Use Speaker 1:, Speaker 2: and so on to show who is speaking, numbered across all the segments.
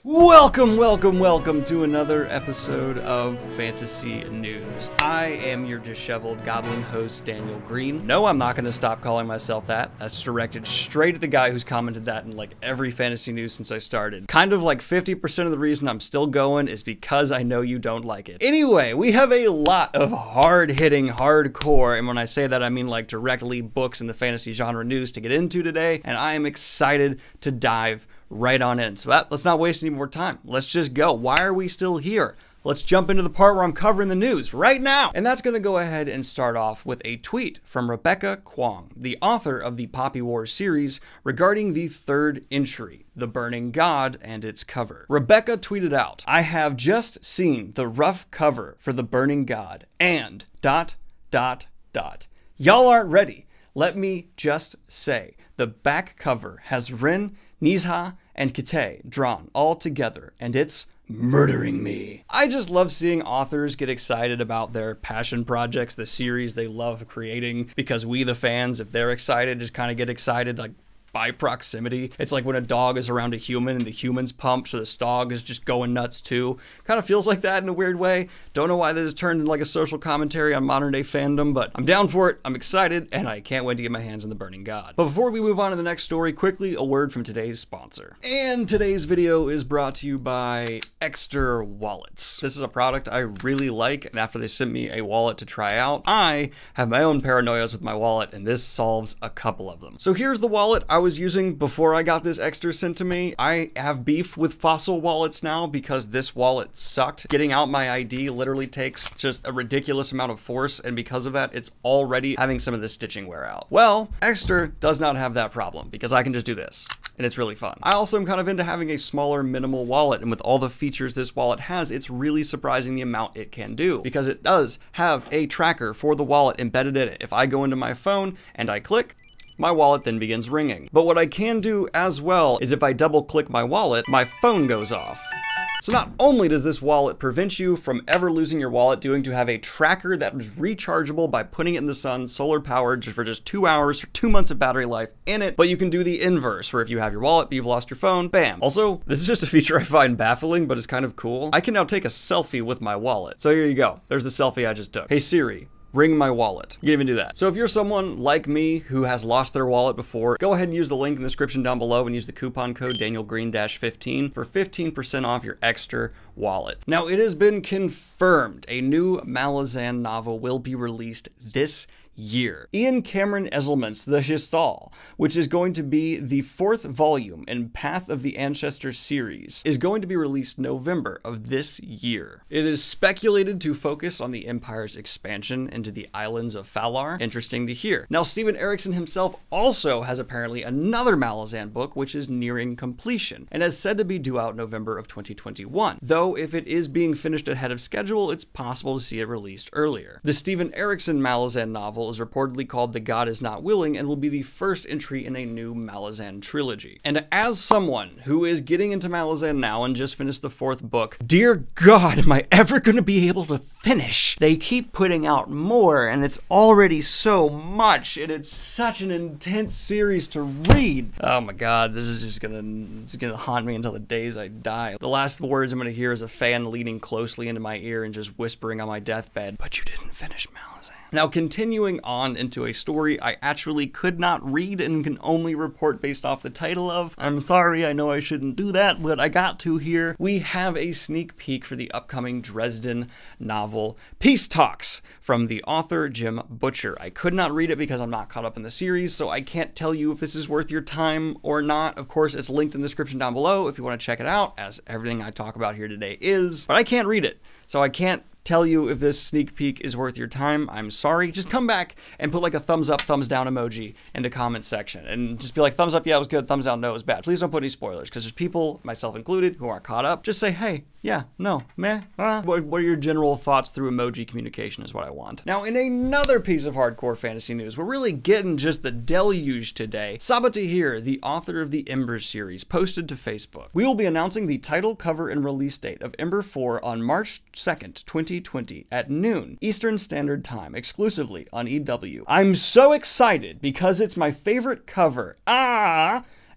Speaker 1: Welcome to another episode of Fantasy News. I am your disheveled goblin host, Daniel Greene. No, I'm not going to stop calling myself that. That's directed straight at the guy who's commented that in like every fantasy news since I started. Kind of like 50% of the reason I'm still going is because I know you don't like it. Anyway, we have a lot of hard-hitting, hardcore, and when I say that I mean like directly books in the fantasy genre news to get into today, and I am excited to dive right on in. So let's not waste any more time. Let's just go. Why are we still here? Let's jump into the part where I'm covering the news right now. And that's going to go ahead and start off with a tweet from Rebecca Kwong, the author of the Poppy Wars series, regarding the third entry, The Burning God, and its cover. Rebecca tweeted out, "I have just seen the rough cover for The Burning God and ... Y'all aren't ready. Let me just say, the back cover has Rin, Nizha, and Kite drawn all together, and it's murdering me." I just love seeing authors get excited about their passion projects, the series they love creating, because we, the fans, if they're excited, just kind of get excited like by proximity. It's like when a dog is around a human and the human's pumped, so this dog is just going nuts too. Kind of feels like that in a weird way. Don't know why this has turned into like a social commentary on modern day fandom, but I'm down for it. I'm excited, and I can't wait to get my hands on The Burning God. But before we move on to the next story, quickly a word from today's sponsor. And today's video is brought to you by Exter Wallets. This is a product I really like, and after they sent me a wallet to try out, I have my own paranoias with my wallet, and this solves a couple of them. So here's the wallet I was using before I got this Exter sent to me. I have beef with Fossil wallets now because this wallet sucked. Getting out my ID literally takes just a ridiculous amount of force, and because of that, it's already having some of the stitching wear out. Well, Exter does not have that problem because I can just do this, and it's really fun. I also am kind of into having a smaller, minimal wallet, and with all the features this wallet has, it's really surprising the amount it can do, because it does have a tracker for the wallet embedded in it. If I go into my phone and I click, my wallet then begins ringing. But what I can do as well is if I double click my wallet, my phone goes off. So not only does this wallet prevent you from ever losing your wallet due to have a tracker that is rechargeable by putting it in the sun, solar powered for just 2 hours, for 2 months of battery life in it, but you can do the inverse, where if you have your wallet but you've lost your phone, bam. Also, this is just a feature I find baffling, but it's kind of cool. I can now take a selfie with my wallet. So here you go. There's the selfie I just took. Hey Siri, ring my wallet. You can even do that. So if you're someone like me who has lost their wallet before, go ahead and use the link in the description down below and use the coupon code DanielGreene-15 for 15% off your Exter wallet. Now, it has been confirmed a new Malazan novel will be released this year. Ian Cameron Esselman's The Histal, which is going to be the 4th volume in Path of the Ancestors series, is going to be released November of this year. It is speculated to focus on the Empire's expansion into the islands of Falar. Interesting to hear. Now, Steven Erikson himself also has apparently another Malazan book, which is nearing completion, and is said to be due out November of 2021. Though, if it is being finished ahead of schedule, it's possible to see it released earlier. The Steven Erikson Malazan novel is reportedly called The God Is Not Willing and will be the first entry in a new Malazan trilogy. And as someone who is getting into Malazan now and just finished the 4th book, dear God, am I ever going to be able to finish? They keep putting out more, and it's already so much, and it's such an intense series to read. Oh my God, this is just gonna haunt me until the days I die. The last words I'm gonna hear is a fan leaning closely into my ear and just whispering on my deathbed, "But you didn't finish Malazan." Now, continuing on into a story I actually could not read and can only report based off the title of. I'm sorry, I know I shouldn't do that, but I got to here. We have a sneak peek for the upcoming Dresden novel, Peace Talks, from the author Jim Butcher. I could not read it because I'm not caught up in the series, so I can't tell you if this is worth your time or not. Of course, it's linked in the description down below if you want to check it out, as everything I talk about here today is, but I can't read it, so I can't tell you if this sneak peek is worth your time. I'm sorry. Just come back and put like a thumbs up, thumbs down emoji in the comment section and just be like, thumbs up, yeah, it was good, thumbs down, no, it was bad. Please don't put any spoilers, because there's people, myself included, who aren't caught up. Just say, hey, yeah, no, meh, What are your general thoughts through emoji communication is what I want. Now, in another piece of hardcore fantasy news, we're really getting just the deluge today. Sabati here, the author of the Ember series, posted to Facebook. We will be announcing the title, cover, and release date of Ember 4 on March 2nd, 2020 at noon Eastern Standard Time, exclusively on EW. I'm so excited because it's my favorite cover.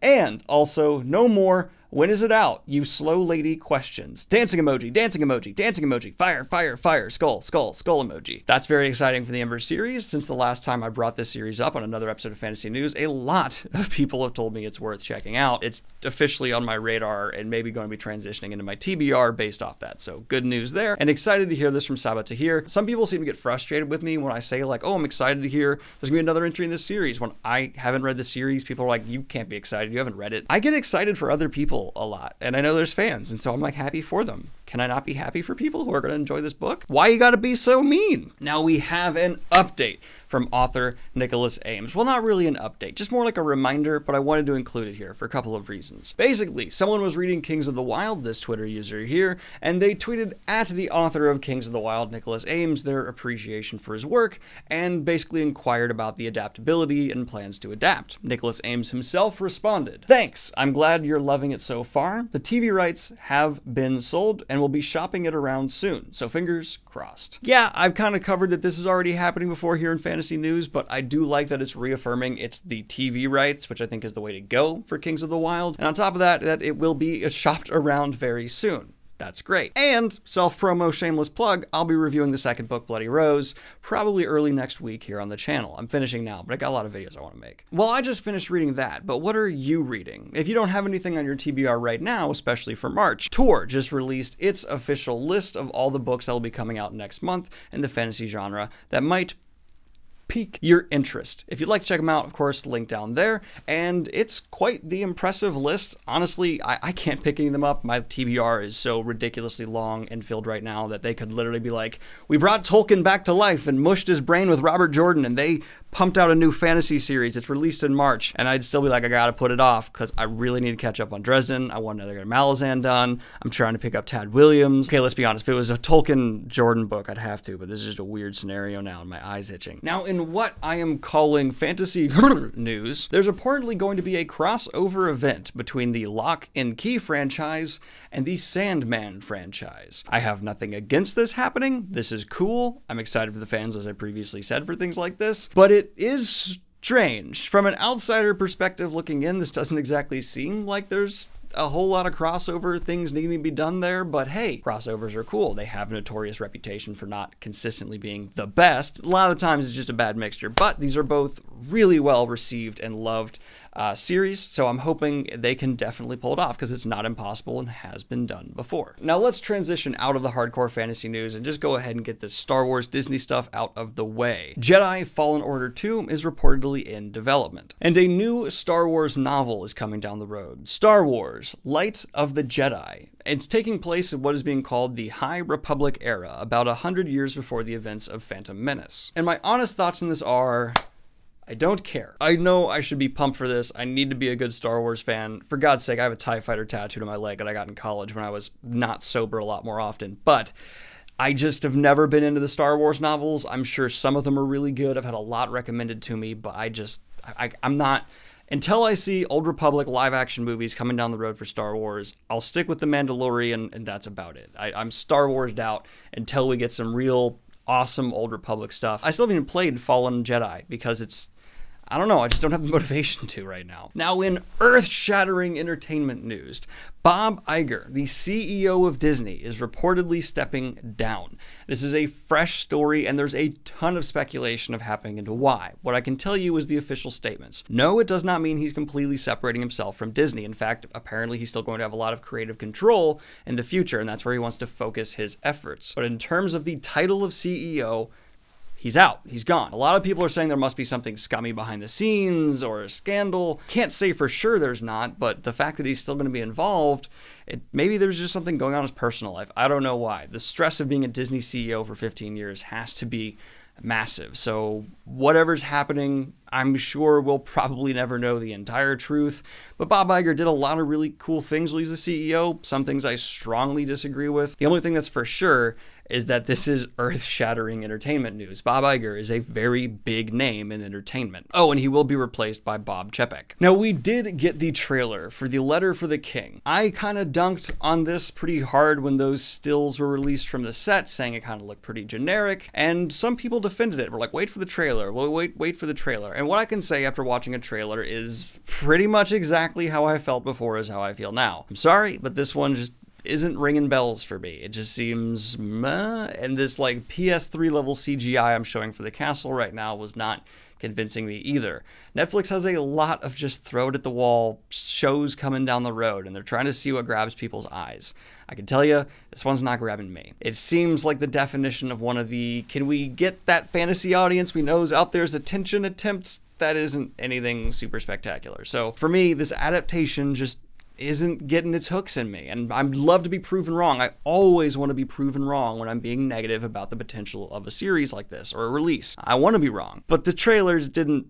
Speaker 1: And also, no more When is it out? You slow lady questions. Dancing emoji, dancing emoji, dancing emoji, fire, fire, fire, skull, skull, skull emoji. That's very exciting for the Ember series. Since the last time I brought this series up on another episode of Fantasy News, a lot of people have told me it's worth checking out. It's officially on my radar and maybe going to be transitioning into my TBR based off that. So good news there, and excited to hear this from Saba Tahir. Some people seem to get frustrated with me when I say like, oh, I'm excited to hear there's gonna be another entry in this series. When I haven't read the series, people are like, you can't be excited, you haven't read it. I get excited for other people a lot, and I know there's fans, and so I'm like happy for them. Can I not be happy for people who are gonna enjoy this book? Why you gotta be so mean? Now we have an update from author Nicholas Ames. Well, not really an update, just more like a reminder, but I wanted to include it here for a couple of reasons. Basically, someone was reading Kings of the Wild, this Twitter user here, and they tweeted at the author of Kings of the Wild, Nicholas Ames, their appreciation for his work, and basically inquired about the adaptability and plans to adapt. Nicholas Ames himself responded, "Thanks, I'm glad you're loving it so far. The TV rights have been sold, and we'll be shopping it around soon, so fingers crossed." Yeah, I've kind of covered that this is already happening before here in Fantasy News, but I do like that it's reaffirming it's the TV rights, which I think is the way to go for Kings of the Wild. And on top of that, that it will be shopped around very soon. That's great. And self-promo, shameless plug, I'll be reviewing the second book, Bloody Rose, probably early next week here on the channel. I'm finishing now, but I got a lot of videos I want to make. Well, I just finished reading that, but what are you reading? If you don't have anything on your TBR right now, especially for March, Tor just released its official list of all the books that will be coming out next month in the fantasy genre that might pique your interest. If you'd like to check them out, of course, link down there, and it's quite the impressive list. Honestly, I can't pick any of them up. My TBR is so ridiculously long and filled right now that they could literally be like, we brought Tolkien back to life and mushed his brain with Robert Jordan, and they pumped out a new fantasy series. It's released in March, and I'd still be like, I gotta put it off because I really need to catch up on Dresden. I want another Malazan done. I'm trying to pick up Tad Williams. Okay, let's be honest. If it was a Tolkien Jordan book, I'd have to, but this is just a weird scenario now and my eye's itching. Now, in what I am calling fantasy news, there's reportedly going to be a crossover event between the Lock and Key franchise and the Sandman franchise. I have nothing against this happening. This is cool. I'm excited for the fans, as I previously said, for things like this, but it is strange. From an outsider perspective looking in, this doesn't exactly seem like there's a whole lot of crossover things needing to be done there, but hey, crossovers are cool. They have a notorious reputation for not consistently being the best. A lot of the times it's just a bad mixture, but these are both really well received and loved series, so I'm hoping they can definitely pull it off because it's not impossible and has been done before. Now let's transition out of the hardcore fantasy news and just go ahead and get this Star Wars Disney stuff out of the way. Jedi Fallen Order 2 is reportedly in development, and a new Star Wars novel is coming down the road. Star Wars Light of the Jedi. It's taking place in what is being called the High Republic era, about 100 years before the events of Phantom Menace. And my honest thoughts on this are, I don't care. I know I should be pumped for this. I need to be a good Star Wars fan. For God's sake, I have a TIE Fighter tattooed on my leg that I got in college when I was not sober a lot more often. But I just have never been into the Star Wars novels. I'm sure some of them are really good. I've had a lot recommended to me, but I'm not. Until I see Old Republic live-action movies coming down the road for Star Wars, I'll stick with The Mandalorian, and that's about it. I'm Star Wars'd out until we get some real awesome Old Republic stuff. I still haven't even played Fallen Jedi because it's, I don't know, I just don't have the motivation to right now. Now, in earth-shattering entertainment news, Bob Iger, the CEO of Disney, is reportedly stepping down. This is a fresh story, and there's a ton of speculation of happening into why. What I can tell you is the official statements. No, it does not mean he's completely separating himself from Disney. In fact, apparently he's still going to have a lot of creative control in the future, and that's where he wants to focus his efforts. But in terms of the title of CEO, he's out. He's gone. A lot of people are saying there must be something scummy behind the scenes or a scandal. Can't say for sure there's not, but the fact that he's still going to be involved, maybe there's just something going on in his personal life. I don't know why. The stress of being a Disney CEO for 15 years has to be massive. So whatever's happening, I'm sure we'll probably never know the entire truth. But Bob Iger did a lot of really cool things while he's the CEO. Some things I strongly disagree with. The only thing that's for sure is that this is earth-shattering entertainment news. Bob Iger is a very big name in entertainment. Oh, and he will be replaced by Bob Chapek. Now, we did get the trailer for The Letter for the King. I kind of dunked on this pretty hard when those stills were released from the set, saying it kind of looked pretty generic, and some people defended it. We're like, wait for the trailer. Well, wait for the trailer. And what I can say after watching a trailer is pretty much exactly how I felt before is how I feel now. I'm sorry, but this one just isn't ringing bells for me. It just seems meh, and this like PS3 level CGI I'm showing for the castle right now was not convincing me either. Netflix has a lot of just throw it at the wall shows coming down the road, and they're trying to see what grabs people's eyes. I can tell you, this one's not grabbing me. It seems like the definition of one of the, can we get that fantasy audience we know is out there's attention attempts that isn't anything super spectacular. So for me, this adaptation just isn't getting its hooks in me, and I'd love to be proven wrong. I always want to be proven wrong when I'm being negative about the potential of a series like this or a release. I want to be wrong, but the trailers didn't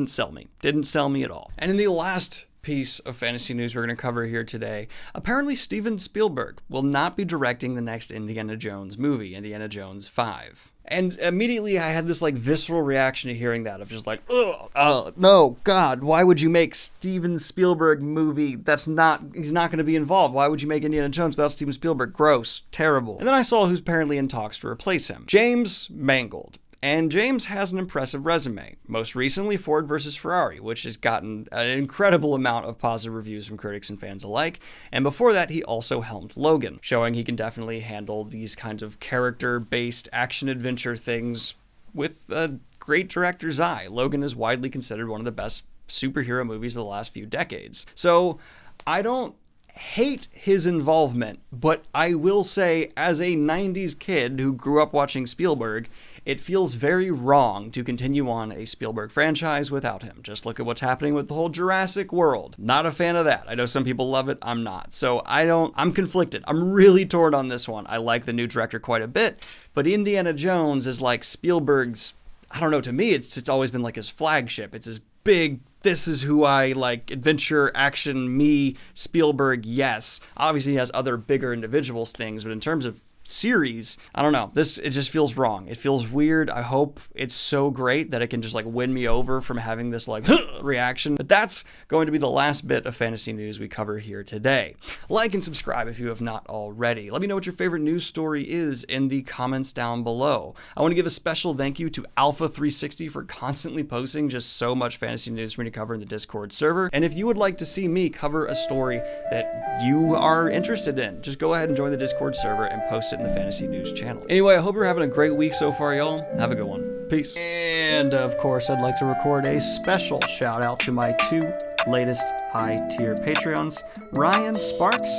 Speaker 1: sell me. Didn't sell me at all. And in the last piece of fantasy news we're going to cover here today, apparently Steven Spielberg will not be directing the next Indiana Jones movie, Indiana Jones 5. And immediately I had this like visceral reaction to hearing that of just like, oh, no, God, why would you make Steven Spielberg movie he's not going to be involved? Why would you make Indiana Jones without Steven Spielberg? Gross, terrible. And then I saw who's apparently in talks to replace him. James Mangold. And James has an impressive resume, most recently Ford vs. Ferrari, which has gotten an incredible amount of positive reviews from critics and fans alike, and before that he also helmed Logan, showing he can definitely handle these kinds of character-based action-adventure things with a great director's eye. Logan is widely considered one of the best superhero movies of the last few decades. So I don't hate his involvement, but I will say, as a 90s kid who grew up watching Spielberg, it feels very wrong to continue on a Spielberg franchise without him. Just look at what's happening with the whole Jurassic World. Not a fan of that. I know some people love it, I'm not. So I'm conflicted. I'm really torn on this one. I like the new director quite a bit, but Indiana Jones is like Spielberg's, I don't know, to me it's always been like his flagship. It's his big, this is who I like, adventure, action, me, Spielberg, yes. Obviously he has other bigger individuals things, but in terms of series, I don't know, it just feels wrong. It feels weird. I hope it's so great that it can just like win me over from having this like reaction. But that's going to be the last bit of fantasy news we cover here today. Like and subscribe if you have not already. Let me know what your favorite news story is in the comments down below. I want to give a special thank you to Alpha360 for constantly posting just so much fantasy news for me to cover in the Discord server. And if you would like to see me cover a story that you are interested in, just go ahead and join the Discord server and post it in the fantasy news channel. Anyway, I hope you're having a great week so far, y'all. Have a good one. Peace. And of course, I'd like to record a special shout out to my two latest high tier Patreons, Ryan Sparks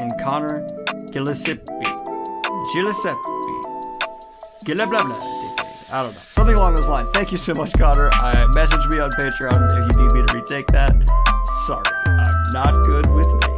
Speaker 1: and Connor Gillespie. I don't know. Something along those lines. Thank you so much, Connor. Message me on Patreon if you need me to retake that. Sorry, I'm not good with names.